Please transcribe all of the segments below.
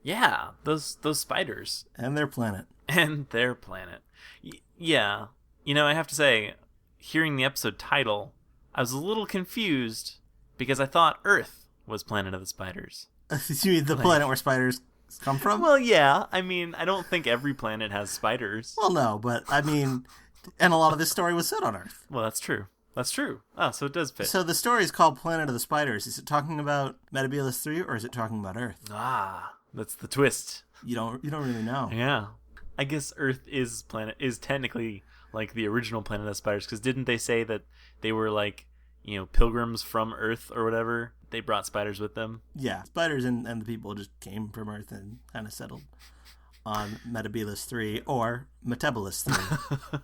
Yeah, those spiders. And their planet. And their planet. Yeah. I have to say, hearing the episode title, I was a little confused because I thought Earth was Planet of the Spiders. You mean the planet where spiders come from? Well, yeah. I mean, I don't think every planet has spiders. Well, no, but I mean, and a lot of this story was set on Earth. Well, that's true. That's true. Oh, so it does fit. So the story is called Planet of the Spiders. Is it talking about Metebelis 3 or is it talking about Earth? Ah, that's the twist. You don't really know. Yeah. I guess Earth is technically like the original Planet of the Spiders, because didn't they say that they were like, pilgrims from Earth or whatever? They brought spiders with them. Yeah, spiders and the people just came from Earth and kind of settled on Metebelis 3 or Metebelis 3.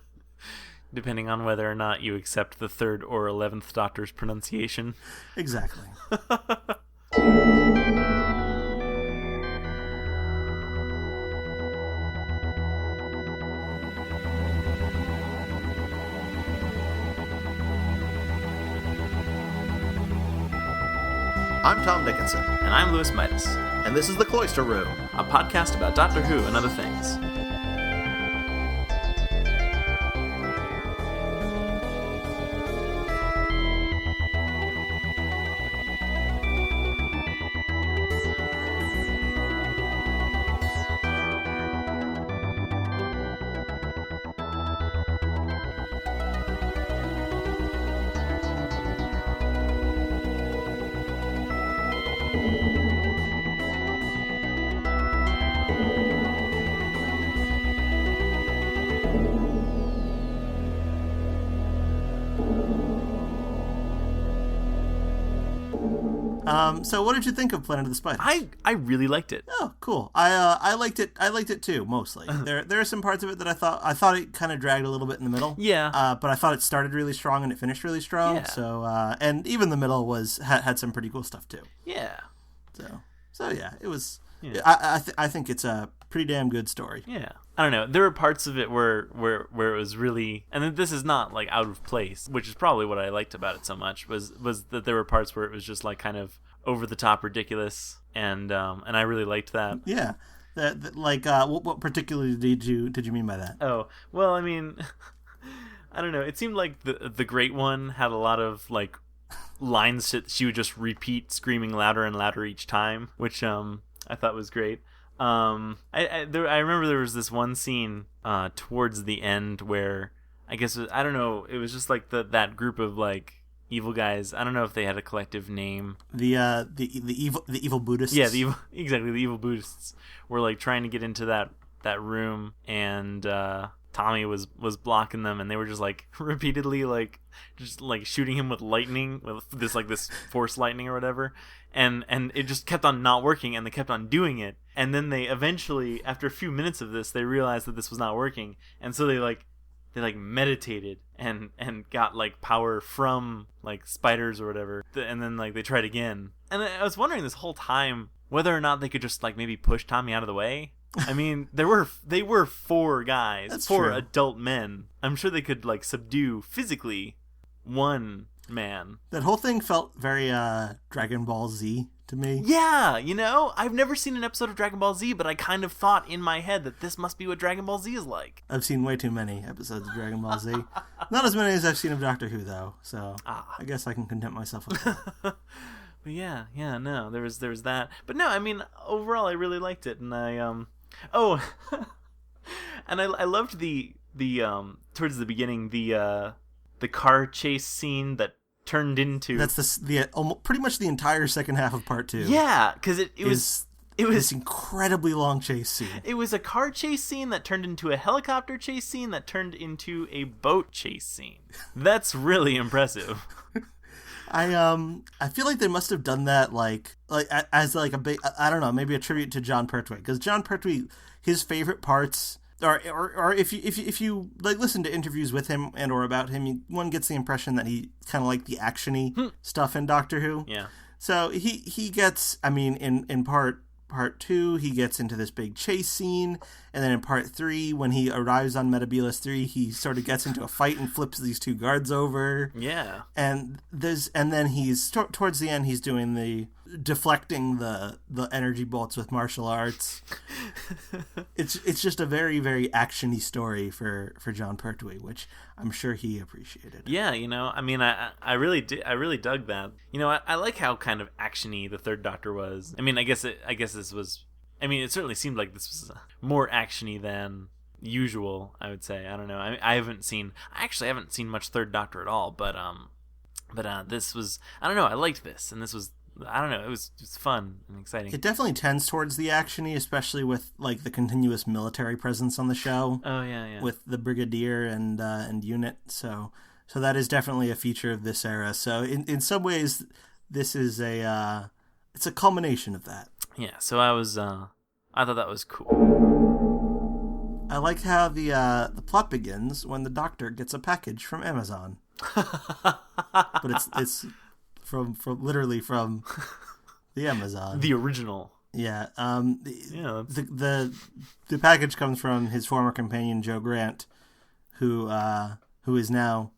Depending on whether or not you accept the 3rd or 11th Doctor's pronunciation. Exactly. I'm Tom Dickinson. And I'm Louis Midas. And this is The Cloister Room, a podcast about Doctor Who and other things. So what did you think of Planet of the Spiders? I really liked it. Oh, cool. I liked it. I liked it too, mostly. There are some parts of it that I thought it kind of dragged a little bit in the middle. Yeah. But I thought it started really strong and it finished really strong. Yeah. So and even the middle had some pretty cool stuff too. Yeah. So yeah, it was. Yeah. I think it's a pretty damn good story. Yeah. I don't know. There were parts of it where it was really, and this is not like out of place, which is probably what I liked about it so much, was that there were parts where it was just like kind of over the top ridiculous, and I really liked that. Yeah. What particularly did you mean by that? Oh, well, I mean, I don't know. It seemed like the Great One had a lot of like lines that she would just repeat, screaming louder and louder each time, which I thought was great. I remember there was this one scene towards the end where I guess I don't know, it was just like that group of like evil guys. I don't know if they had a collective name. The evil Buddhists. Yeah, the evil Buddhists were like trying to get into that room, and Tommy was blocking them, and they were just like repeatedly like just like shooting him with lightning, with this force lightning or whatever, and it just kept on not working, and they kept on doing it, and then they eventually, after a few minutes of this, they realized that this was not working, and so they meditated and got like power from like spiders or whatever, and then like they tried again, and I was wondering this whole time whether or not they could just like maybe push Tommy out of the way. I mean, they were 4 guys. That's 4 true. Adult men. I'm sure they could like subdue physically one man. That whole thing felt very Dragon Ball Z to me. Yeah, I've never seen an episode of Dragon Ball Z, but I kind of thought in my head that this must be what Dragon Ball Z is like. I've seen way too many episodes of Dragon Ball Z. Not as many as I've seen of Doctor Who, though, so I guess I can content myself with that. But yeah, no, there was that. But no, I mean, overall, I really liked it, and I and I loved the towards the beginning, the car chase scene that turned into... That's pretty much the entire second half of part 2. Yeah, because it was this incredibly long chase scene. It was a car chase scene that turned into a helicopter chase scene that turned into a boat chase scene. That's really impressive. I feel like they must have done that like as like a big, I don't know, maybe a tribute to John Pertwee, because John Pertwee, his favorite parts, or if you like listen to interviews with him and or about him, one gets the impression that he kind of like the actiony stuff in Doctor Who. Yeah. So he gets, I mean, in part 2, he gets into this big chase scene, and then in part 3, when he arrives on Metebelis 3, he sort of gets into a fight and flips these 2 guards over. Yeah. And then he's towards the end, he's doing the deflecting the energy bolts with martial arts. It's just a very, very action-y story for Jon Pertwee, which I'm sure he appreciated. Yeah, I mean, I really dug that. I like how kind of action-y the Third Doctor was. I mean, I guess this was. I mean, it certainly seemed like this was more action-y than usual, I would say. I don't know. I haven't seen much Third Doctor at all, but this was, I don't know, I liked this, and this was, I don't know, it was fun and exciting. It definitely tends towards the action-y, especially with like the continuous military presence on the show. Oh yeah. With the Brigadier and unit, so that is definitely a feature of this era. So in some ways, this is it's a culmination of that. Yeah. So I thought that was cool. I liked how the plot begins when the Doctor gets a package from Amazon. But it's from literally from the Amazon, the original. Yeah. The package comes from his former companion Joe Grant, who is now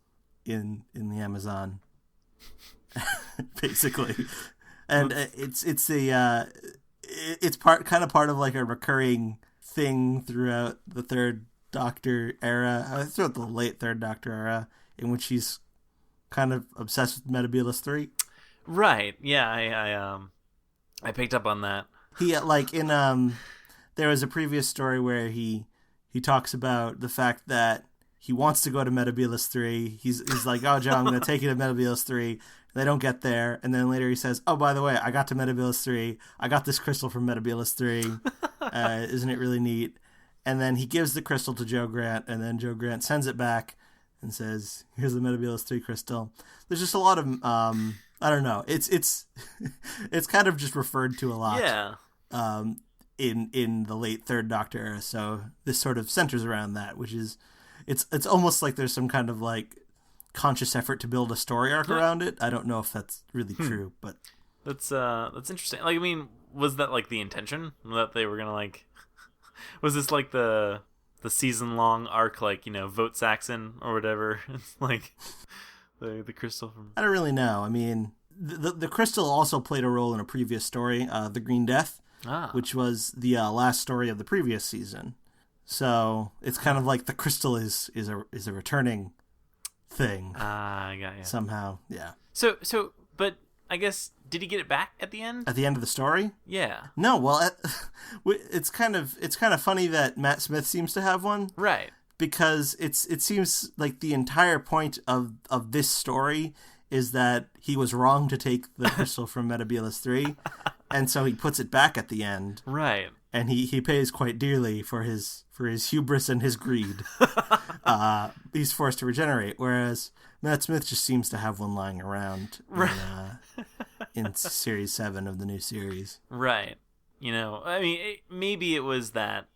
in the Amazon, basically, and it's part of like a recurring thing throughout the Third Doctor era, throughout the late Third Doctor era, in which he's kind of obsessed with Metebelis 3. Right. Yeah, I picked up on that. He there was a previous story where he talks about the fact that he wants to go to Metebelis 3. He's like, "Oh, Joe, I'm going to take you to Metebelis 3." They don't get there, and then later he says, "Oh, by the way, I got to Metebelis 3. I got this crystal from Metebelis 3. Isn't it really neat?" And then he gives the crystal to Joe Grant, and then Joe Grant sends it back and says, "Here's the Metebelis 3 crystal." There's just a lot of I don't know. It's it's kind of just referred to a lot. Yeah. In the late Third Doctor era, so this sort of centers around that, which is it's almost like there's some kind of like conscious effort to build a story arc around it. I don't know if that's really true, but that's interesting. Like, I mean, was that like the intention that they were gonna like? Was this like the season long arc, like, Vote Saxon or whatever? It's like the crystal from. I don't really know. I mean, the crystal also played a role in a previous story, the Green Death, which was the last story of the previous season. So it's kind of like the crystal is a returning thing. I got you. Somehow, yeah. So, but I guess, did he get it back at the end? At the end of the story? Yeah. No. Well, it's kind of funny that Matt Smith seems to have one, right? Because it seems like the entire point of this story is that he was wrong to take the crystal from Metebelis 3, and so he puts it back at the end, right? And he pays quite dearly for his hubris and his greed. He's forced to regenerate, whereas Matt Smith just seems to have one lying around in Series 7 of the new series. Right. I mean, maybe it was that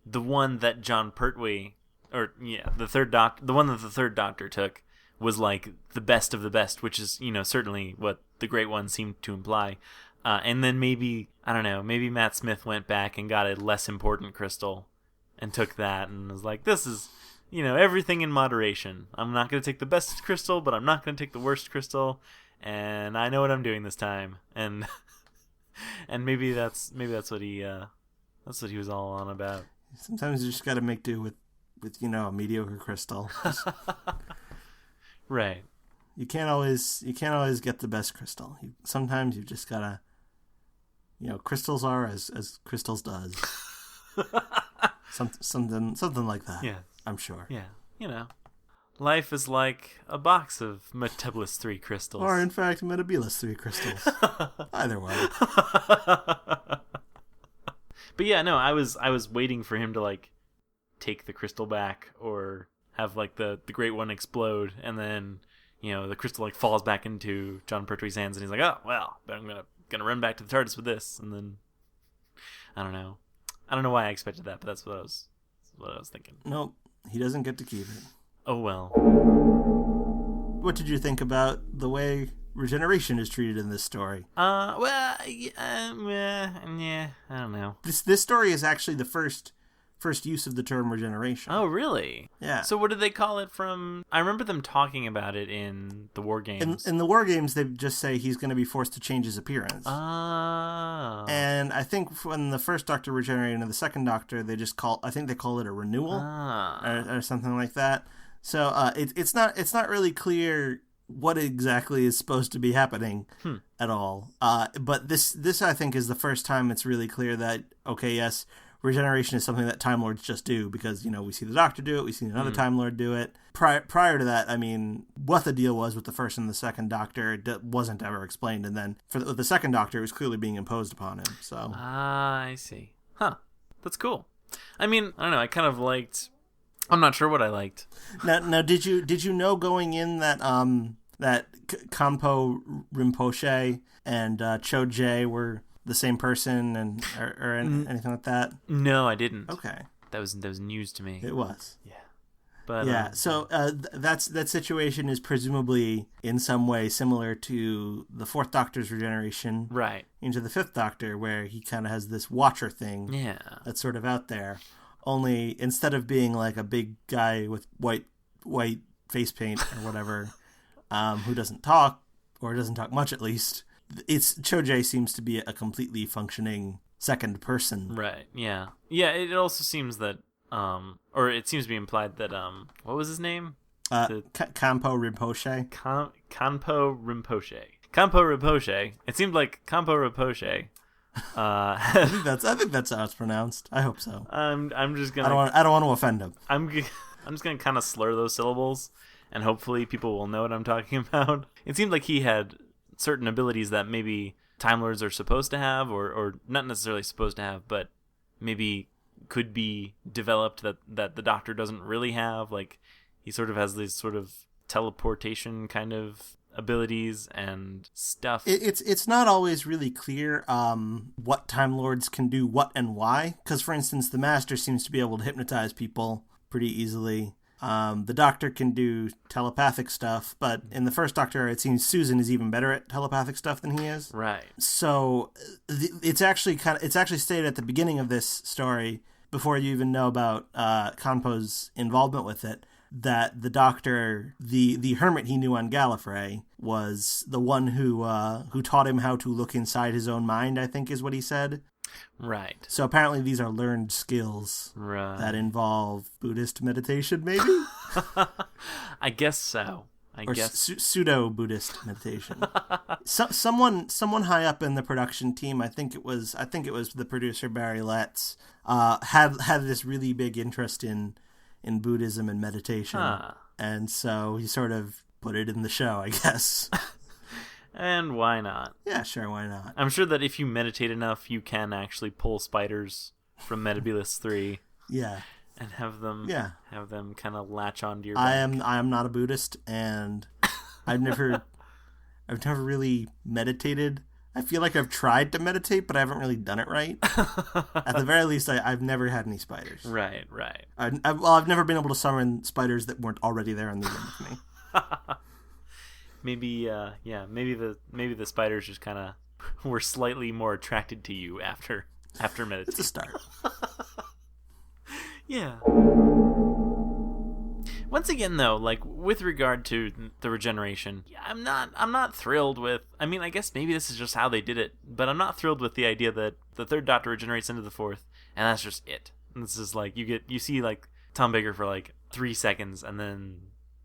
the one that Jon Pertwee, or the one that the Third Doctor took was like the best of the best, which is, certainly what the Great One seemed to imply. And then maybe, I don't know, maybe Matt Smith went back and got a less important crystal and took that and was like, this is, everything in moderation. I'm not going to take the best crystal, but I'm not going to take the worst crystal, and I know what I'm doing this time. And maybe that's what he was all on about. Sometimes you just got to make do with a mediocre crystal. Right. You can't always get the best crystal. Sometimes you just gotta, crystals are as crystals does. something like that. Yeah, I'm sure. Yeah, life is like a box of Metebelis 3 crystals, or in fact, Metebelis 3 crystals. Either way. But yeah, no, I was waiting for him to like take the crystal back or have like the Great One explode, and then the crystal like falls back into Jon Pertwee's hands, and he's like, "Oh well, but I'm gonna run back to the TARDIS with this." And then I don't know why I expected that, but that's what I was thinking. Nope, he doesn't get to keep it. Oh well. What did you think about the way regeneration is treated in this story? Well, yeah, I don't know. This story is actually the first first use of the term regeneration. Oh, really? Yeah. So what did they call it from? I remember them talking about it in the War Games. In the War Games, they just say he's going to be forced to change his appearance. Oh. And I think when the first Doctor regenerated into the second Doctor, they call it a renewal or something like that. So it's not really clear what exactly is supposed to be happening at all. But this I think is the first time it's really clear that, okay, yes, regeneration is something that Time Lords just do, because, we see the Doctor do it, we see another Time Lord do it. Prior to that, I mean, what the deal was with the first and the second Doctor wasn't ever explained, and then with the second Doctor, it was clearly being imposed upon him. So I see. Huh. That's cool. I mean, I don't know, I kind of liked... I'm not sure what I liked. Now, did you know going in that Kampo Rinpoche and Cho Jae were the same person, and or anything like that? No, I didn't. Okay, that was news to me. It was. Yeah, but yeah. So that situation is presumably in some way similar to the Fourth Doctor's regeneration, right, into the Fifth Doctor, where he kind of has this Watcher thing. Yeah, that's sort of out there. Only instead of being like a big guy with white face paint or whatever, who doesn't talk, or doesn't talk much at least, Cho Jae seems to be a completely functioning second person. Right. Yeah. Yeah. It also seems that, or it seems to be implied that, what was his name? Kampo Rinpoche. Kampo Rinpoche. Kampo Rinpoche. It seemed like Kampo Rinpoche. I think that's how it's pronounced. I hope so. I'm just gonna. I don't want to offend him. I'm just gonna kind of slur those syllables, and hopefully people will know what I'm talking about. It seemed like he had certain abilities that maybe Time Lords are supposed to have, or not necessarily supposed to have, but maybe could be developed that the Doctor doesn't really have. Like, he sort of has these sort of teleportation kind of abilities and stuff. It's not always really clear what Time Lords can do what and why, because for instance the Master seems to be able to hypnotize people pretty easily. The Doctor can do telepathic stuff, but in the first Doctor it seems Susan is even better at telepathic stuff than he is. Right. So it's actually stated at the beginning of this story, before you even know about Kanpo's involvement with it, that the Doctor, the hermit he knew on Gallifrey, was the one who taught him how to look inside his own mind, I think is what he said. Right. So apparently these are learned skills that involve Buddhist meditation, maybe? I guess so. Pseudo-Buddhist meditation. Someone high up in the production team, I think it was the producer Barry Letts, had this really big interest in Buddhism and meditation. And so he sort of put it in the show, I guess. And why not? Yeah, sure, why not? I'm sure that if you meditate enough, you can actually pull spiders from Metebelis 3. Yeah. And have them kind of latch onto your back. back. I am not a Buddhist, and I've never really meditated. I feel like I've tried to meditate, but I haven't really done it right. At the very least, I've never had any spiders. Right. I've never been able to summon spiders that weren't already there in the room with me. Maybe the spiders just kind of were slightly more attracted to you after meditation. It's a start. Yeah. Once again, though, like, with regard to the regeneration, I'm not thrilled with... I mean, I guess maybe this is just how they did it, but I'm not thrilled with the idea that the third Doctor regenerates into the fourth, and that's just it. And this is like, you see, like, Tom Baker for, like, 3 seconds, and then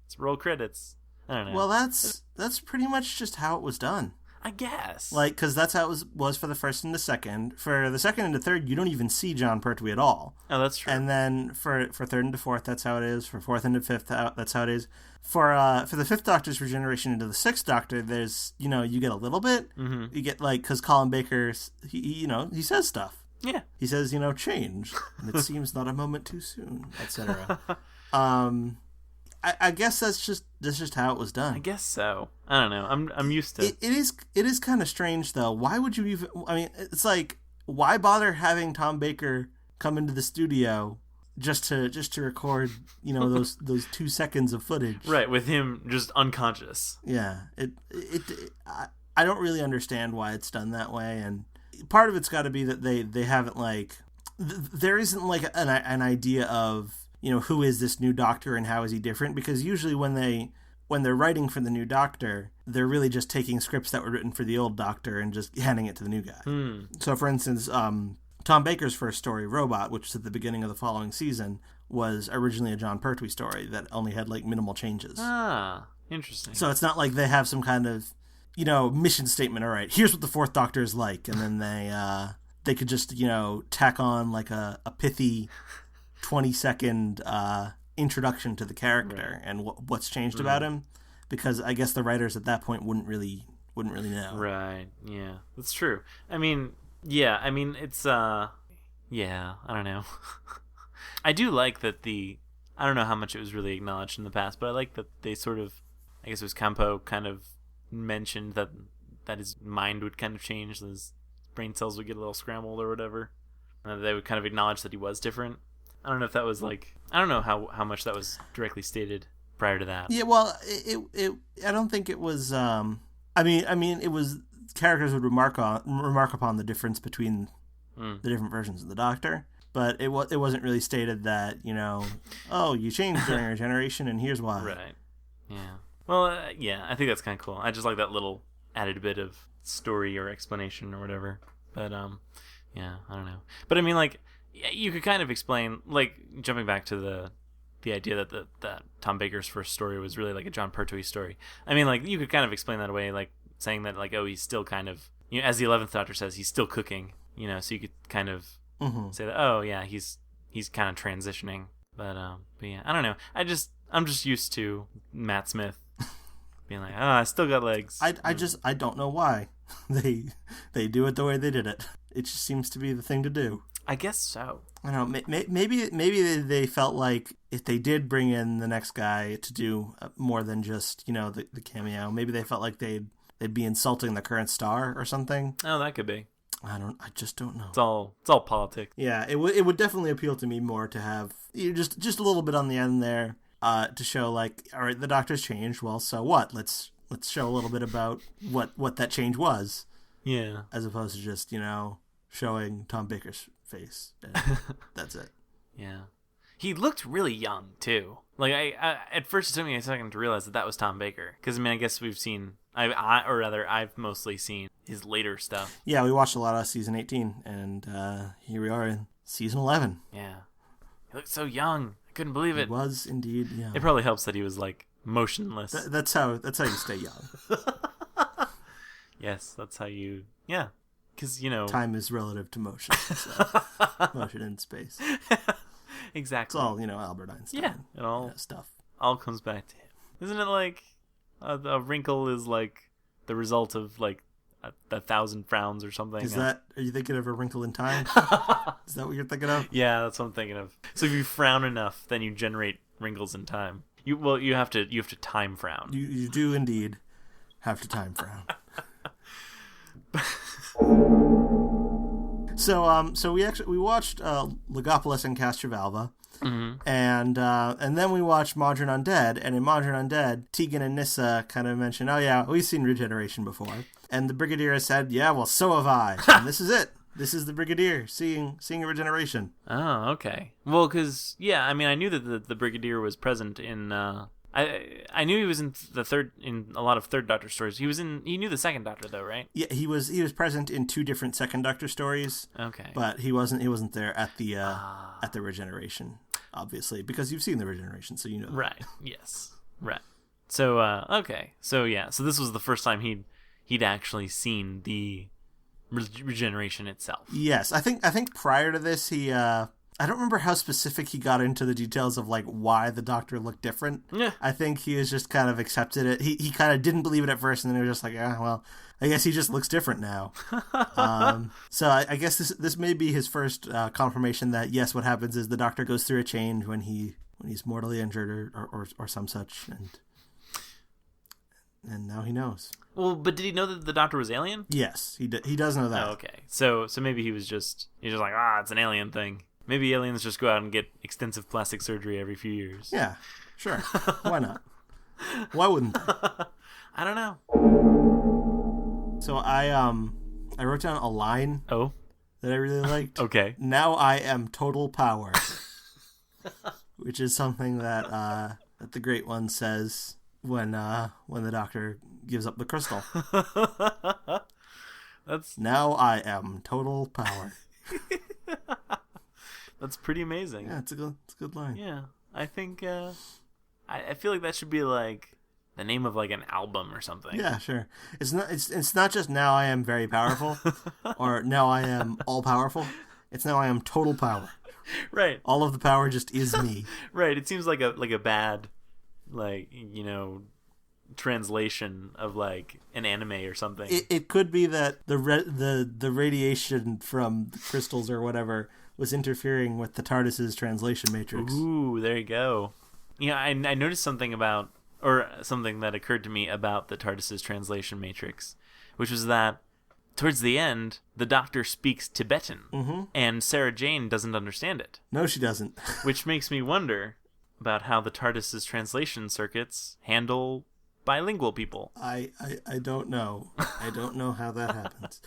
it's roll credits. I don't know. Well, that's pretty much just how it was done. I guess. Like, because that's how it was for the first and the second. For the second and the third, you don't even see John Pertwee at all. Oh, that's true. And then for third and the fourth, that's how it is. For fourth and the fifth, that's how it is. For the fifth Doctor's regeneration into the sixth Doctor, there's, you get a little bit. Mm-hmm. You get, like, because Colin Baker, he says stuff. Yeah. He says, change. And it seems not a moment too soon, etc. I guess that's just how it was done. I guess so. I don't know. I'm used to it. It is kind of strange though. Why would you even? I mean, it's like, why bother having Tom Baker come into the studio just to record those 2 seconds of footage? Right, with him just unconscious. Yeah. I don't really understand why it's done that way, and part of it's got to be that they haven't, like, there isn't like an idea of, who is this new Doctor and how is he different, because usually when they're writing for the new Doctor, they're really just taking scripts that were written for the old Doctor and just handing it to the new guy. So for instance, Tom Baker's first story, Robot, which was at the beginning of the following season, was originally a John Pertwee story that only had like minimal changes. Ah, interesting. So it's not like they have some kind of, mission statement. All right, here's what the Fourth Doctor is like, and then they could just tack on like a pithy 20-second introduction to the character and what's changed about him, because I guess the writers at that point wouldn't really know. Right. Yeah, that's true. I mean, yeah. I mean, it's yeah. I don't know. I do like that I don't know how much it was really acknowledged in the past, but I like that they sort of, I guess it was Campo kind of mentioned that his mind would kind of change, his brain cells would get a little scrambled or whatever, and they would kind of acknowledge that he was different. I don't know if that was like, I don't know how much that was directly stated prior to that. Yeah, well, I don't think it was. I mean, it was characters would remark upon the difference between the different versions of the Doctor, but it wasn't really stated that oh, you changed during your generation and here's why. Right. Yeah. Well, yeah, I think that's kind of cool. I just like that little added bit of story or explanation or whatever. But yeah, I don't know. But I mean, like, you could kind of explain, like, jumping back to the idea that Tom Baker's first story was really like a John Pertwee story. I mean, like, you could kind of explain that away, like saying that, like, oh, he's still kind of, as the 11th Doctor says, he's still cooking. So you could kind of say that, oh yeah, he's kind of transitioning. But yeah, I don't know. I'm just used to Matt Smith being like, I still got legs. I don't know why they do it the way they did it. It just seems to be the thing to do. I guess so. I don't know. Maybe they felt like if they did bring in the next guy to do more than just the cameo, maybe they felt like they'd be insulting the current star or something. Oh, that could be. I just don't know. It's all politics. Yeah, it would definitely appeal to me more to have just a little bit on the end there to show like, all right, the Doctor's changed. Well, so what? Let's show a little bit about what that change was. Yeah. As opposed to just showing Tom Baker's face. And that's it. Yeah. He looked really young too. Like I at first it took me a second to realize that was Tom Baker, because I mean I guess we've seen I've mostly seen his later stuff. Yeah, we watched a lot of season 18, and here we are in season 11. Yeah, he looked so young. I couldn't believe it. He was indeed young. It probably helps that he was like motionless. That's how you stay young. Yes, that's how you. Yeah, because time is relative to motion. So motion in space. Exactly. It's all Albert Einstein. Yeah, it all stuff. All comes back to him. Isn't it like a wrinkle is like the result of like 1,000 frowns or something? Are you thinking of A Wrinkle in Time? Is that what you're thinking of? Yeah, that's what I'm thinking of. So if you frown enough, then you generate wrinkles in time. You have to time frown. You do indeed have to time frown. So we watched Legopolis and Castrovalva, and then we watched Modern Undead. And in Modern Undead, Tegan and Nyssa kind of mentioned, "Oh yeah, we've seen regeneration before." And the Brigadier said, "Yeah, well, so have I." And this is it. This is the Brigadier seeing a regeneration. Oh, okay. Well, because I mean, I knew that the Brigadier was present in. I knew he was in a lot of Third Doctor stories. He knew the Second Doctor though, right? Yeah, he was present in 2 different Second Doctor stories. Okay. But he wasn't there at the regeneration, obviously, because you've seen the regeneration, so you know that. Right. Yes. Right. So okay. So yeah. So this was the first time he'd actually seen the regeneration itself. Yes, I think prior to this he I don't remember how specific he got into the details of like why the Doctor looked different. Yeah. I think he was just kind of accepted it. He kind of didn't believe it at first, and then he was just like, well, I guess he just looks different now. So I guess this may be his first confirmation that yes, what happens is the Doctor goes through a change when he's mortally injured or some such, and now he knows. Well, but did he know that the Doctor was alien? Yes, he does know that. Oh, okay. So maybe he's just like, it's an alien thing. Maybe aliens just go out and get extensive plastic surgery every few years. Yeah, sure. Why not? Why wouldn't they? I don't know. So I wrote down a line. Oh. that I really liked. Okay. Now I am total power. Which is something that that the Great One says when the Doctor gives up the crystal. Now I am total power. That's pretty amazing. Yeah, it's a good line. Yeah, I think I feel like that should be like the name of like an album or something. Yeah, sure. It's not just now I am very powerful or now I am all powerful. It's now I am total power. Right. All of the power just is me. Right. It seems like a bad, like, you know, translation of like an anime or something. It could be that the radiation from the crystals or whatever was interfering with the TARDIS's translation matrix. Ooh, there you go. Yeah, I noticed something about, or something that occurred to me about the TARDIS's translation matrix, which was that towards the end, the Doctor speaks Tibetan, and Sarah Jane doesn't understand it. No, she doesn't. Which makes me wonder about how the TARDIS's translation circuits handle bilingual people. I don't know. I don't know how that happens.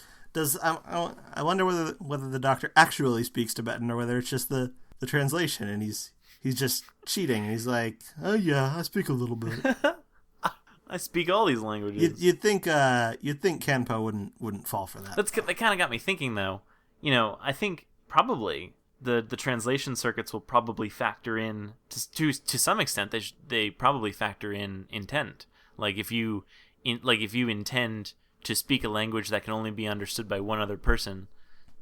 I wonder whether the Doctor actually speaks Tibetan or whether it's just the translation and he's just cheating. He's like, oh yeah, I speak a little bit. I speak all these languages. You'd think Kanpo wouldn't fall for that. That kind of got me thinking, though. You know, I think probably the translation circuits will probably factor in to some extent. They probably factor in intent. Like if you intend to speak a language that can only be understood by one other person,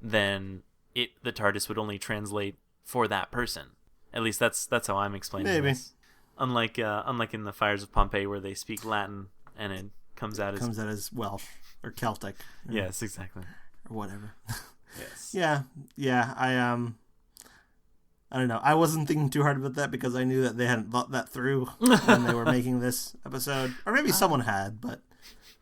then the TARDIS would only translate for that person. At least that's how I'm explaining this. Unlike in the Fires of Pompeii, where they speak Latin and it comes out as Welsh or Celtic. Yes, exactly. Or whatever. Yes. Yeah. I don't know. I wasn't thinking too hard about that because I knew that they hadn't thought that through when they were making this episode, or maybe someone had, but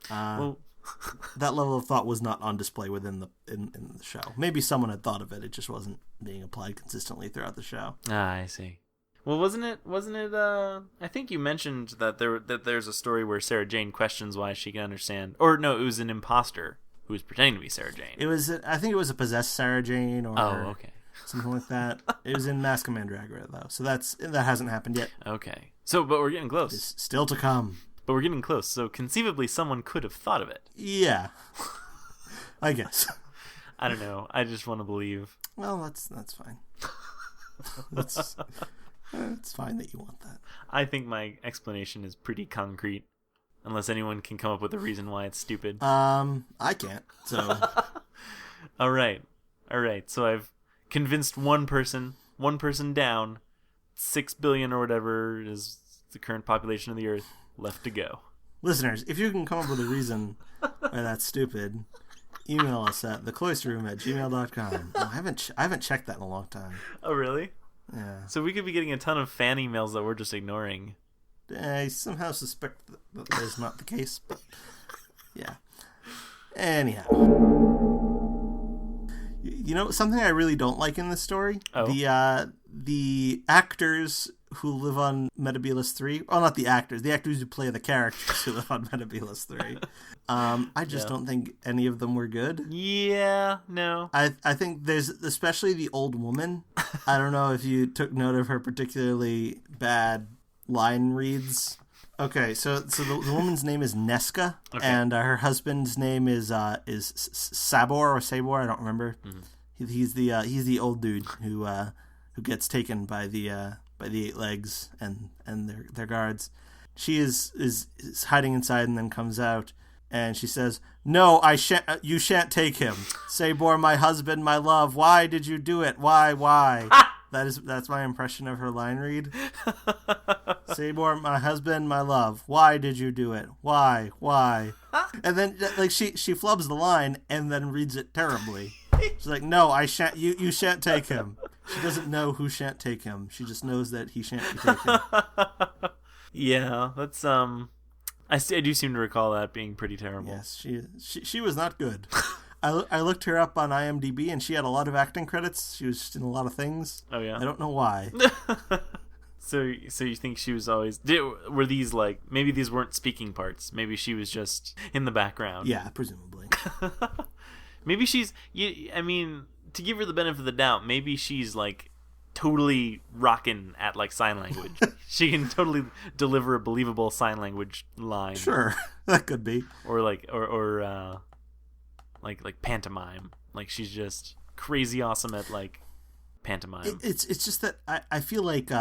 that level of thought was not on display within in the show. Maybe someone had thought of it. It just wasn't being applied consistently throughout the show. I see. Well, wasn't it? I think you mentioned that there's a story where Sarah Jane questions why she can understand, or no, it was an imposter who was pretending to be Sarah Jane. I think it was a possessed Sarah Jane, or okay, something like that. It was in Mask of Mandragora though, so that hasn't happened yet. Okay, but we're getting close. It's still to come. But we're getting close, so conceivably someone could have thought of it. Yeah, I guess. I don't know. I just want to believe. Well, that's fine. It's fine that you want that. I think my explanation is pretty concrete, unless anyone can come up with a reason why it's stupid. I can't. So, all right. So I've convinced one person down. 6 billion or whatever is the current population of the Earth left to go. Listeners, if you can come up with a reason why that's stupid, email us at thecloisterroom@gmail.com. Oh, I haven't checked that in a long time. Oh, really? Yeah. So we could be getting a ton of fan emails that we're just ignoring. I somehow suspect that is not the case, but yeah. Anyhow. You know, something I really don't like in this story? Oh. The actors who live on Metebelis 3, well, not the actors who play the characters who live on Metebelis 3. I just don't think any of them were good. Yeah, no. I think there's, especially the old woman. I don't know if you took note of her particularly bad line reads. Okay, so the woman's name is Nesca, okay. And her husband's name is Sabor or Sabor, I don't remember. Mm-hmm. He's the old dude who gets taken by the 8 legs and their guards. She is hiding inside and then comes out and she says, "No, I shan't. You shan't take him. Sabor, my husband, my love. Why did you do it? Why?" That's my impression of her line read. Sabor, my husband, my love. Why did you do it? Why? And then like she flubs the line and then reads it terribly. She's like, "No, I shan't. You shan't take him." She doesn't know who shan't take him. She just knows that he shan't be taken. Yeah, that's I do seem to recall that being pretty terrible. Yes, she was not good. I looked her up on IMDb and she had a lot of acting credits. She was just in a lot of things. Oh yeah. I don't know why. So you think she was always? Were these like, maybe these weren't speaking parts? Maybe she was just in the background. Yeah, presumably. Maybe she's. I mean, to give her the benefit of the doubt, maybe she's like totally rocking at like sign language. She can totally deliver a believable sign language line. Sure, that could be. Or like like pantomime. Like she's just crazy awesome at like pantomime. It's just that I feel like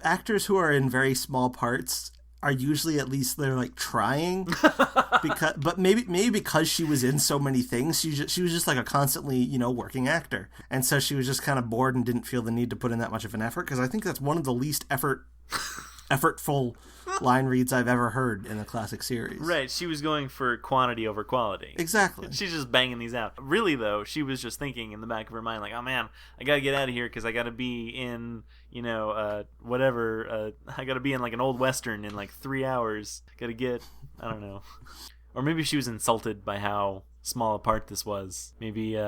actors who are in very small parts are usually, at least they're like trying, but maybe because she was in so many things, she was just like a constantly working actor, and so she was just kind of bored and didn't feel the need to put in that much of an effort. Because I think that's one of the least effortful line reads I've ever heard in a classic series. Right, she was going for quantity over quality. Exactly. She's just banging these out. Really, though, she was just thinking in the back of her mind, like, oh man, I gotta get out of here because I gotta be in, whatever, I gotta be in like an old western in like 3 hours. Gotta get, I don't know. Or maybe she was insulted by how small a part this was. Maybe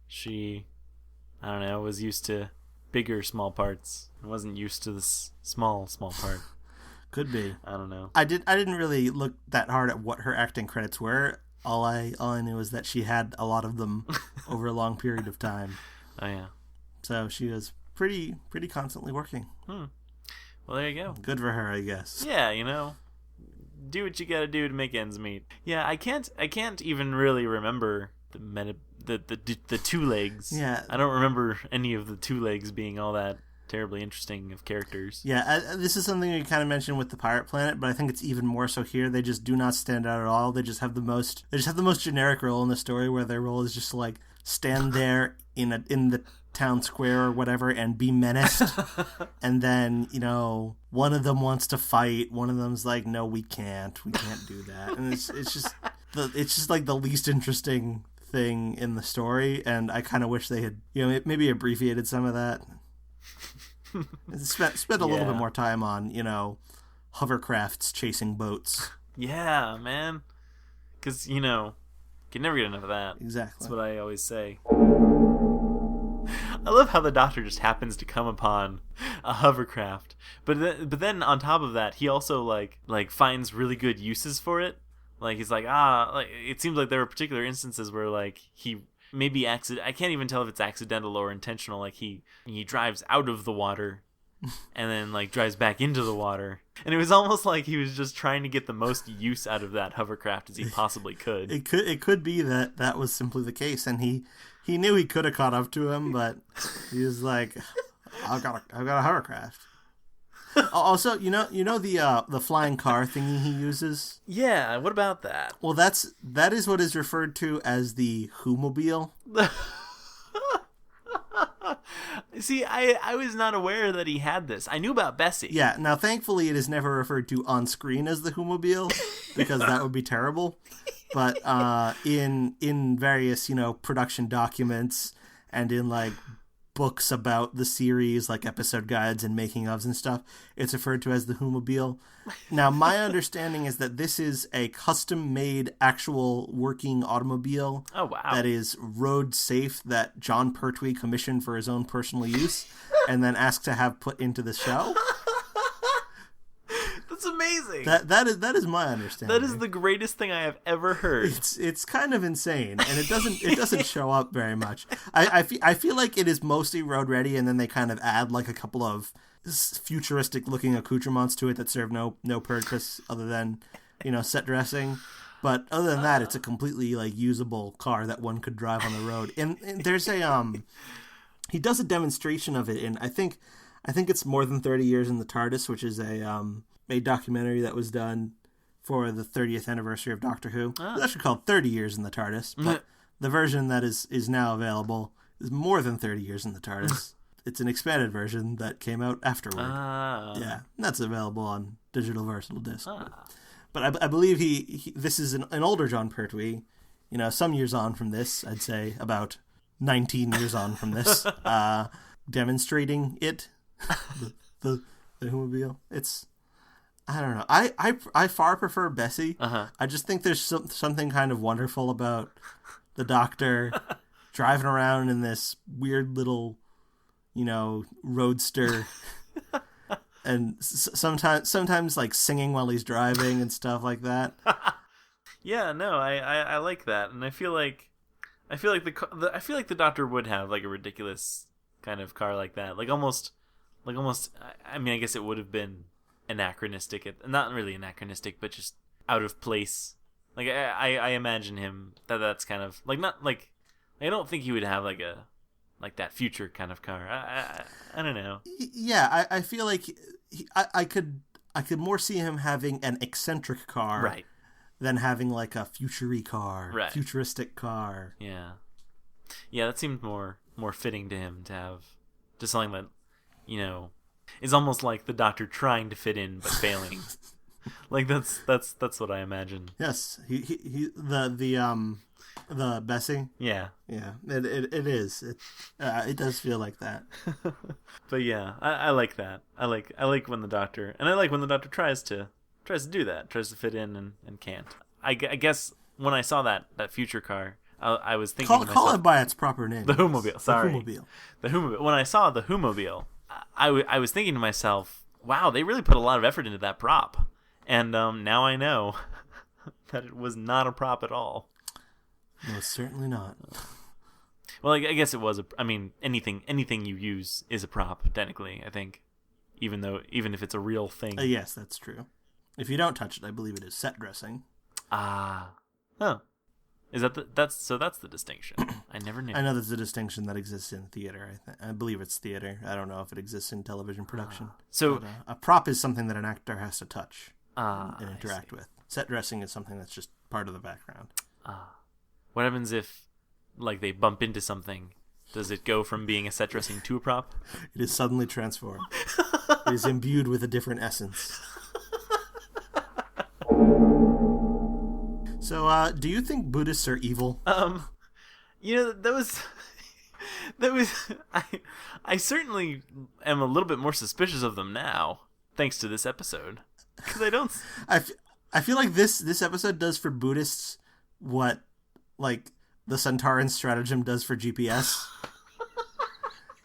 she, I don't know, was used to bigger small parts and wasn't used to this small part. Could be. I don't know. I didn't really look that hard at what her acting credits were. All I knew was that she had a lot of them over a long period of time. Oh yeah. So she was pretty constantly working. Well, there you go. Good for her, I guess. Yeah, do what you gotta do to make ends meet. Yeah, I can't even really remember the two legs. Yeah. I don't remember any of the two legs being all that terribly interesting of characters. Yeah, this is something you kind of mentioned with the Pirate Planet, but I think it's even more so here. They just do not stand out at all. They just have the most generic role in the story, where their role is just to like stand there in the town square or whatever and be menaced. And then, one of them wants to fight, one of them's like, no, we can't do that. And it's just like the least interesting thing in the story, and I kind of wish they had maybe abbreviated some of that. Spent a little bit more time on hovercrafts chasing boats. Yeah, man, because you can never get enough of that. Exactly, that's what I always say. I love how the Doctor just happens to come upon a hovercraft, but then on top of that, he also like finds really good uses for it. Like he's like it seems like there were particular instances where like he maybe I can't even tell if it's accidental or intentional. Like he drives out of the water and then like drives back into the water, and it was almost like he was just trying to get the most use out of that hovercraft as he possibly could. It could be that was simply the case, and he knew he could have caught up to him, but he was like, I've got a hovercraft. Also, the flying car thingy he uses? Yeah, what about that? Well, that is what is referred to as the Who-mobile. See, I was not aware that he had this. I knew about Bessie. Yeah, now thankfully it is never referred to on screen as the Who-mobile, because that would be terrible. But in various, production documents and in like books about the series, like episode guides and making ofs and stuff, it's referred to as the Who-mobile. Now, my understanding is that this is a custom-made, actual working automobile. Oh, wow. That is road safe, that John Pertwee commissioned for his own personal use and then asked to have put into the show. That's amazing. That is my understanding. That is the greatest thing I have ever heard. It's kind of insane, and it doesn't show up very much. I feel like it is mostly road ready, and then they kind of add like a couple of futuristic looking accoutrements to it that serve no purpose other than set dressing. But other than that, it's a completely like usable car that one could drive on the road. And there's he does a demonstration of it, and I think it's More Than 30 Years in the TARDIS, which is a documentary that was done for the 30th anniversary of Doctor Who. It's actually called 30 Years in the TARDIS, but the version that is now available is More Than 30 Years in the TARDIS. It's an expanded version that came out afterward. Yeah, that's available on digital versatile disc. But I believe this is an older John Pertwee, some years on from this, I'd say about 19 years on from this, demonstrating it, the Who-mobile. It's, I don't know. I far prefer Bessie. I just think there's something kind of wonderful about the Doctor driving around in this weird little, roadster, and sometimes like singing while he's driving and stuff like that. Yeah, no, I like that, and I feel like I feel like I feel like the Doctor would have like a ridiculous kind of car like that, like almost. I mean, I guess it would have been anachronistic, not really anachronistic, but just out of place. Like I imagine him that's kind of like not like I don't think he would have like that future kind of car. I don't know. Yeah, I feel like I could more see him having an eccentric car, Right. than having like a futury car, Right. futuristic car. Yeah, that seemed more fitting to him to have just something that, you know, is almost like the Doctor trying to fit in but failing. Like that's what I imagine. Yes, he the Bessie. Yeah. It is. It does feel like that. But yeah, I like that. I like when the Doctor, and I like when the Doctor tries to do that, tries to fit in and can't. I guess when I saw that future car, I was thinking to myself, call it by its proper name. The Whomobile. Sorry, the Whomobile. When I saw the Whomobile, I was thinking to myself, wow, they really put a lot of effort into that prop, and now I know that it was not a prop at all. No, certainly not. Well, I guess it was. I mean, anything you use is a prop, technically. I think, even if it's a real thing. Yes, that's true. If you don't touch it, I believe it is set dressing. Huh. Is that's the distinction? I never knew. I know there's a distinction that exists in theater. I believe it's theater. I don't know if it exists in television production. So but, a prop is something that an actor has to touch and interact with. Set dressing is something that's just part of the background. What happens if, like, they bump into something? Does it go from being a set dressing to a prop? It is suddenly transformed. It is imbued with a different essence. So, do you think Buddhists are evil? You know, that was I certainly am a little bit more suspicious of them now, thanks to this episode, because I don't. I feel like this episode does for Buddhists what, like, the Centauran stratagem does for GPS.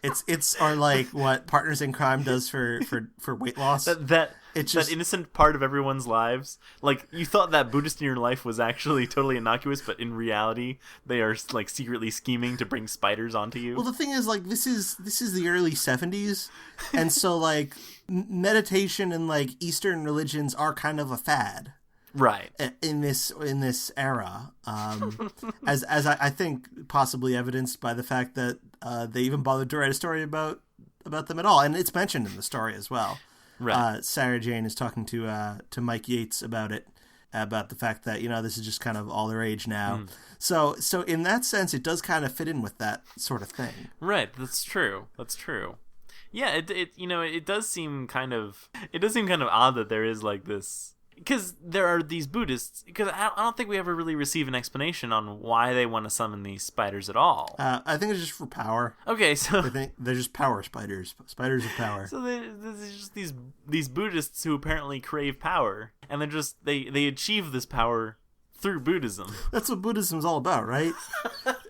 It's or like what Partners in Crime does for weight loss. That innocent part of everyone's lives. Like, you thought that Buddhist in your life was actually totally innocuous, but in reality, they are like secretly scheming to bring spiders onto you. Well, the thing is, like, this is the early 70s, and so like meditation and like Eastern religions are kind of a fad. Right. In this era, as I think possibly evidenced by the fact that they even bothered to write a story about them at all, and it's mentioned in the story as well. Right. Sarah Jane is talking to Mike Yates about it, about the fact that, you know, this is just kind of all the rage now. So in that sense, it does kind of fit in with that sort of thing. Right. That's true. Yeah. It does seem kind of odd that there is like this. Because there are these Buddhists, because I don't think we ever really receive an explanation on why they want to summon these spiders at all. I think it's just for power. Okay, so I think they're just power spiders of power. So there's just these Buddhists who apparently crave power, and they achieve this power through Buddhism. That's what Buddhism's all about, right?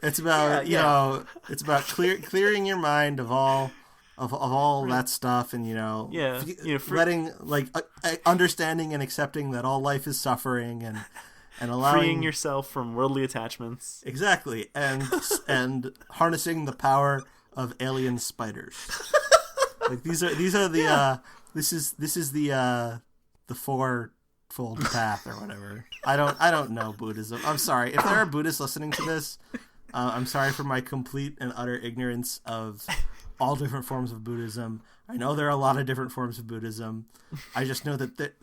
It's about you know, it's about clearing your mind of all that stuff, and letting, like, understanding and accepting that all life is suffering, and allowing, freeing yourself from worldly attachments. Exactly, and harnessing the power of alien spiders. Like, these are the this is the fourfold path or whatever. I don't know Buddhism. I'm sorry if there are Buddhists listening to this. I'm sorry for my complete and utter ignorance of all different forms of Buddhism. I know there are a lot of different forms of Buddhism. I just know that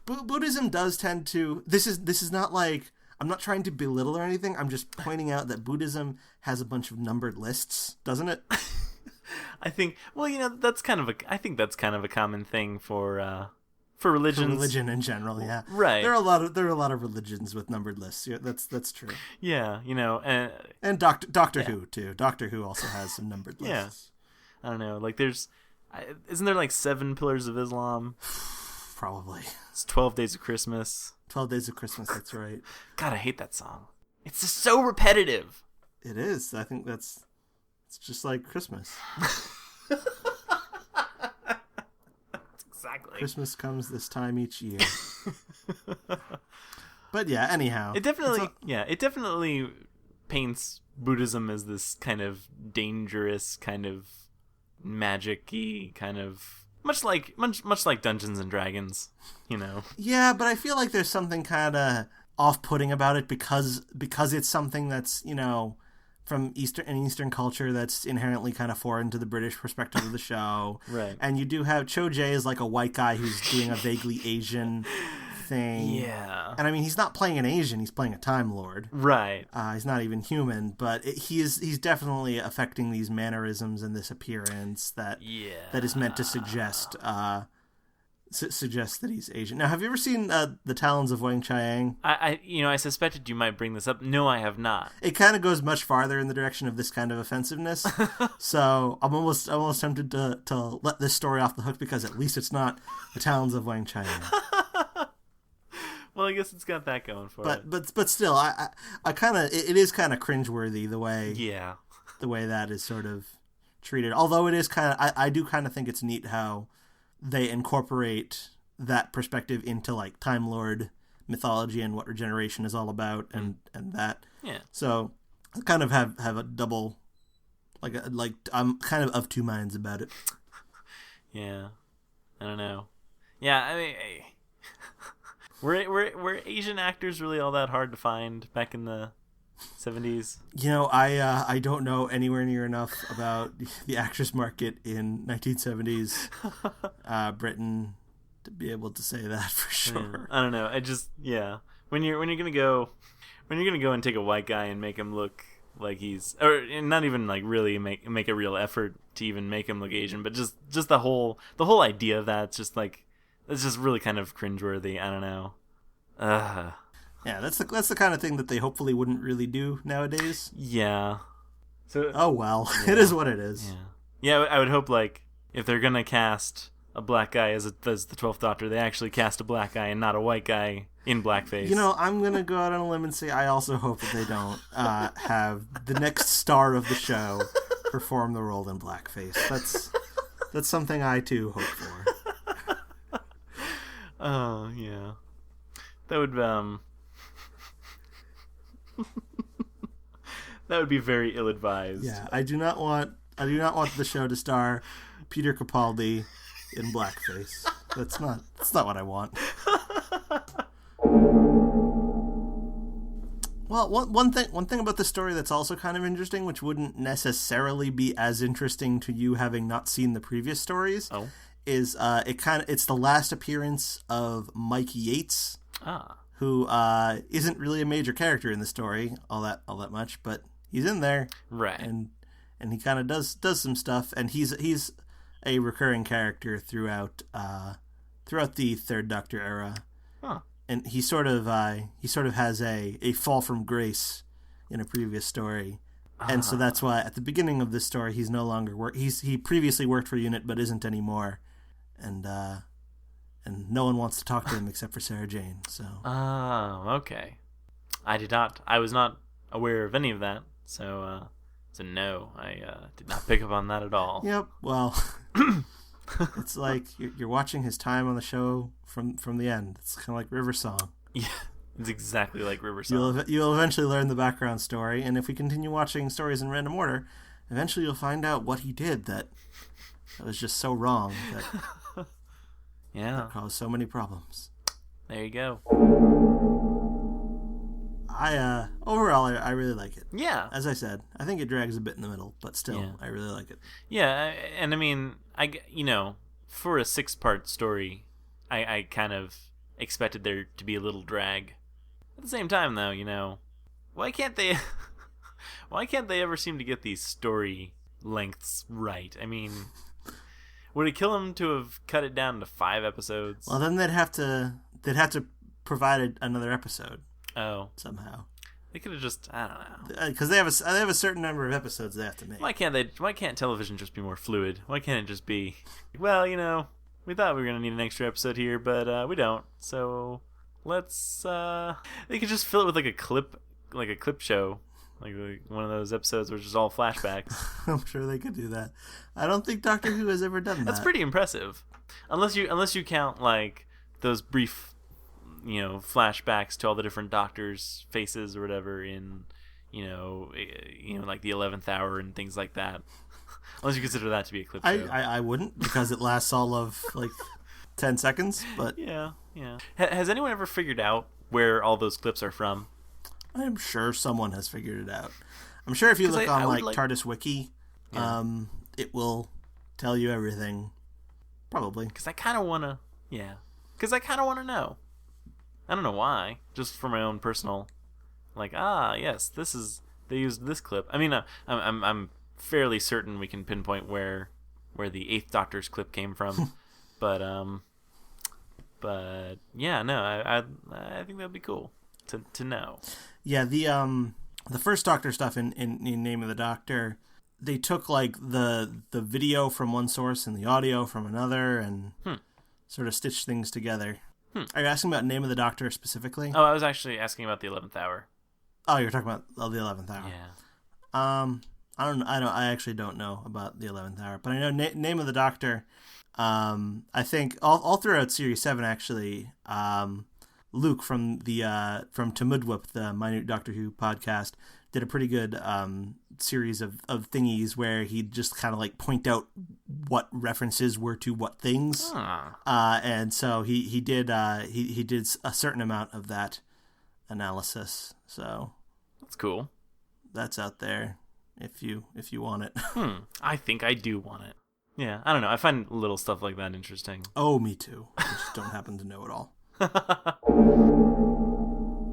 Buddhism does tend to. This is not like, I'm not trying to belittle or anything. I'm just pointing out that Buddhism has a bunch of numbered lists, doesn't it? I think. Well, that's kind of a common thing for religions. For religion in general, yeah. Right. There are a lot of religions with numbered lists. Yeah, that's true. Yeah, and Doctor Who too. Doctor Who also has some numbered lists. Yeah. I don't know. Like, isn't there like 7 pillars of Islam? Probably. It's 12 Days of Christmas. 12 Days of Christmas. That's right. God, I hate that song. It's just so repetitive. It is. I think it's just like Christmas. Exactly. Christmas comes this time each year. But yeah, anyhow. It definitely paints Buddhism as this kind of dangerous, kind of magic-y, kind of much like Dungeons and Dragons, Yeah, but I feel like there's something kind of off-putting about it because it's something that's, from Eastern culture that's inherently kind of foreign to the British perspective of the show. Right. And you do have Cho Jae is like a white guy who's doing a vaguely Asian thing. Yeah. And I mean, he's not playing an Asian, he's playing a Time Lord. Right. He's not even human, but he's definitely affecting these mannerisms and this appearance that is meant to suggest that he's Asian. Now, have you ever seen The Talons of Wang Chiang? I suspected you might bring this up. No, I have not. It kind of goes much farther in the direction of this kind of offensiveness. So I'm almost tempted to let this story off the hook because at least it's not The Talons of Wang Chiang. Well, I guess it's got that going for it. But still, I kind of it is kind of cringeworthy the way that is sort of treated. Although it is kind of I do kind of think it's neat how they incorporate that perspective into like Time Lord mythology and what regeneration is all about and that. Yeah. So I kind of have a double like I'm kind of two minds about it. Yeah. I don't know. Yeah, I mean, were Asian actors really all that hard to find back in the 70s? I don't know anywhere near enough about the actress market in 1970s Britain to be able to say that for sure. I don't know. When you're gonna go and take a white guy and make him look like he's, or not even like really make a real effort to even make him look Asian, but just the whole idea of that, it's just really kind of cringeworthy. I don't know. Yeah, that's the kind of thing that they hopefully wouldn't really do nowadays. Yeah. So. Oh well, yeah. It is what it is. Yeah. I would hope like if they're gonna cast a black guy as the 12th Doctor, they actually cast a black guy and not a white guy in blackface. I'm gonna go out on a limb and say I also hope that they don't have the next star of the show perform the role in blackface. That's something I too hope for. Oh yeah, that would that would be very ill-advised. Yeah, I do not want the show to star Peter Capaldi in blackface. That's not what I want. Well, one thing about the story that's also kind of interesting, which wouldn't necessarily be as interesting to you having not seen the previous stories, is it's the last appearance of Mike Yates, who isn't really a major character in the story all that much, but he's in there, right? And he kind of does some stuff, and he's a recurring character throughout the Third Doctor era. Huh. And he sort of has a fall from grace in a previous story, and so that's why at the beginning of this story he's no longer he previously worked for UNIT but isn't anymore, and no one wants to talk to him except for Sarah Jane. So. Okay. I was not aware of any of that, so no, I did not pick up on that at all. Yep. Well, it's like you're watching his time on the show from the end. It's kind of like River Song. Yeah, it's exactly like River Song. You'll eventually learn the background story, and if we continue watching stories in random order, eventually you'll find out what he did that was just so wrong that that caused so many problems. There you go. Overall I really like it. Yeah. As I said, I think it drags a bit in the middle, but still, I really like it. Yeah, and I mean, for a 6-part story, I kind of expected there to be a little drag. At the same time, though, why can't they ever seem to get these story lengths right? I mean, would it kill them to have cut it down to 5 episodes? Well, then they'd have to provide another episode. Oh, somehow they could have just, I don't know, because they have a certain number of episodes they have to make. Why can't television just be more fluid? Why can't it just be, well, we thought we were gonna need an extra episode here, but we don't. So let's they could just fill it with like a clip show, like one of those episodes which is all flashbacks. I'm sure they could do that. I don't think Doctor Who has ever done that. That's pretty impressive, unless you count like those brief flashbacks to all the different doctors' faces or whatever in like the 11th hour and things like that. Unless you consider that to be a clip show. I wouldn't, because it lasts all of like 10 seconds. But yeah. Has anyone ever figured out where all those clips are from? I'm sure someone has figured it out. I'm sure if you look on TARDIS Wiki, it will tell you everything. Probably. Because I kind of want to. Yeah. Because I kind of want to know. I don't know why. Just for my own personal. Like, yes, they used this clip. I mean, I'm fairly certain we can pinpoint where the Eighth Doctor's clip came from, but yeah, no, I think that'd be cool to know. Yeah, the first Doctor stuff in Name of the Doctor, they took like the video from one source and the audio from another and sort of stitched things together. Are you asking about Name of the Doctor specifically? Oh, I was actually asking about the 11th hour. Oh, you're talking about the 11th hour. Yeah. I actually don't know about the 11th hour, but I know Name of the Doctor. I think all throughout Series 7, actually, Luke from Tamudwip, the Minute Doctor Who podcast, did a pretty good series of thingies where he'd just kind of like point out what references were to what things. And so he did a certain amount of that analysis. So that's cool. That's out there if you want it. I think I do want it. Yeah, I don't know. I find little stuff like that interesting. Oh, me too. I just don't happen to know it all.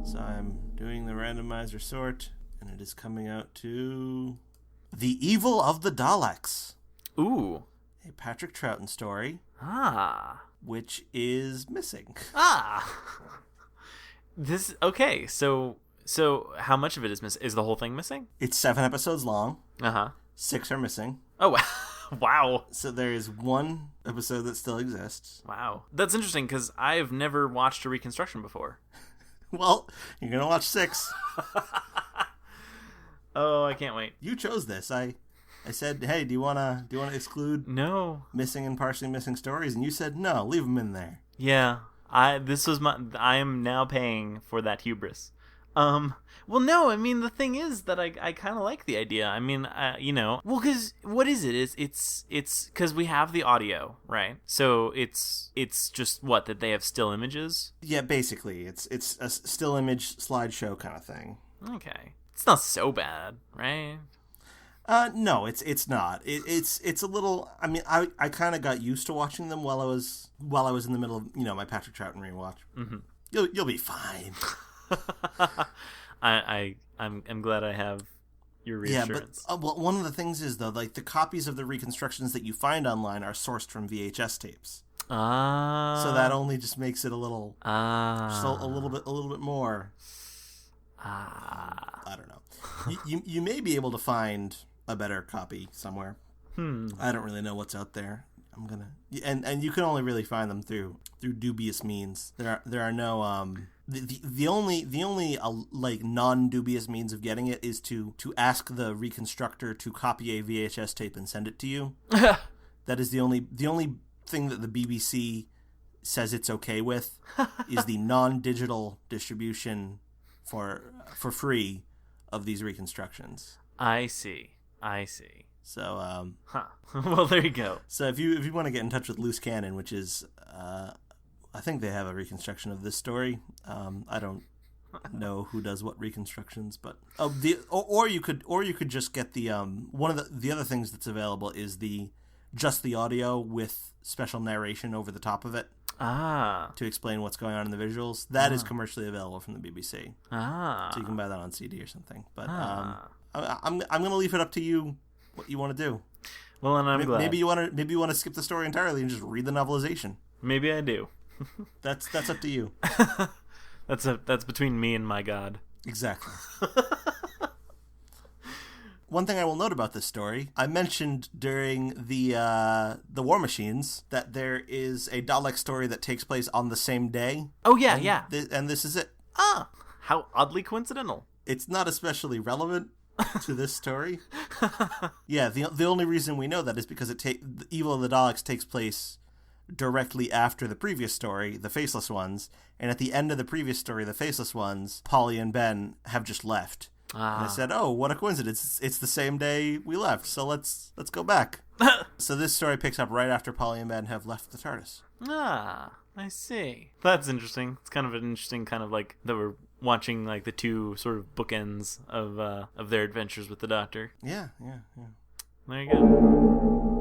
So I'm doing the randomizer sort, and it is coming out to The Evil of the Daleks. Ooh. A Patrick Troughton story. Which is missing. Okay, so how much of it is missing? Is the whole thing missing? It's 7 episodes long. 6 are missing. Oh, wow. So there is 1 episode that still exists. Wow. That's interesting, because I've never watched a reconstruction before. Well, you're going to watch 6. Oh, I can't wait. You chose this. I said, hey, do you want to exclude missing and partially missing stories? And you said, no, leave them in there. Yeah. I am now paying for that hubris. Well, no, I mean, the thing is that I kind of like the idea. I mean, well, because what is it? It's because we have the audio, right? So it's just that they have still images? Yeah, basically. It's a still image slideshow kind of thing. Okay. It's not so bad, right? No, it's not. It's a little. I mean, I kind of got used to watching them while I was in the middle of my Patrick Troughton rewatch. Mm-hmm. You'll be fine. I'm glad I have your reassurance. Yeah, but one of the things is though, like the copies of the reconstructions that you find online are sourced from VHS tapes. So that only just makes it a little, just a little bit more. I don't know. You may be able to find a better copy somewhere. I don't really know what's out there. I'm gonna and you can only really find them through dubious means. There are no the only like non-dubious means of getting it is to ask the reconstructor to copy a VHS tape and send it to you. That is the only thing that the BBC says it's okay with is the non-digital distribution for free of these reconstructions. I see. So, well, there you go. So if you want to get in touch with Loose Cannon, which is, I think they have a reconstruction of this story. I don't know who does what reconstructions, but or you could just get the one of the other things that's available is just the audio with special narration over the top of it. To explain what's going on in the visuals. That is commercially available from the BBC. So you can buy that on CD or something. But I'm gonna leave it up to you what you want to do. Well, and I'm glad. Maybe you want to skip the story entirely and just read the novelization. Maybe I do. That's up to you. That's between me and my God. Exactly. One thing I will note about this story, I mentioned during the War Machines that there is a Dalek story that takes place on the same day. Oh yeah, yeah. And this is it. How oddly coincidental. It's not especially relevant to this story. Yeah, the only reason we know that is because the Evil of the Daleks takes place directly after the previous story, The Faceless Ones, and at the end of the previous story, The Faceless Ones, Polly and Ben have just left. And I said, "Oh, what a coincidence! It's the same day we left, so let's go back." So this story picks up right after Polly and Ben have left the TARDIS. I see. That's interesting. It's kind of an interesting kind of like that we're watching like the two sort of bookends of their adventures with the Doctor. Yeah. There you go.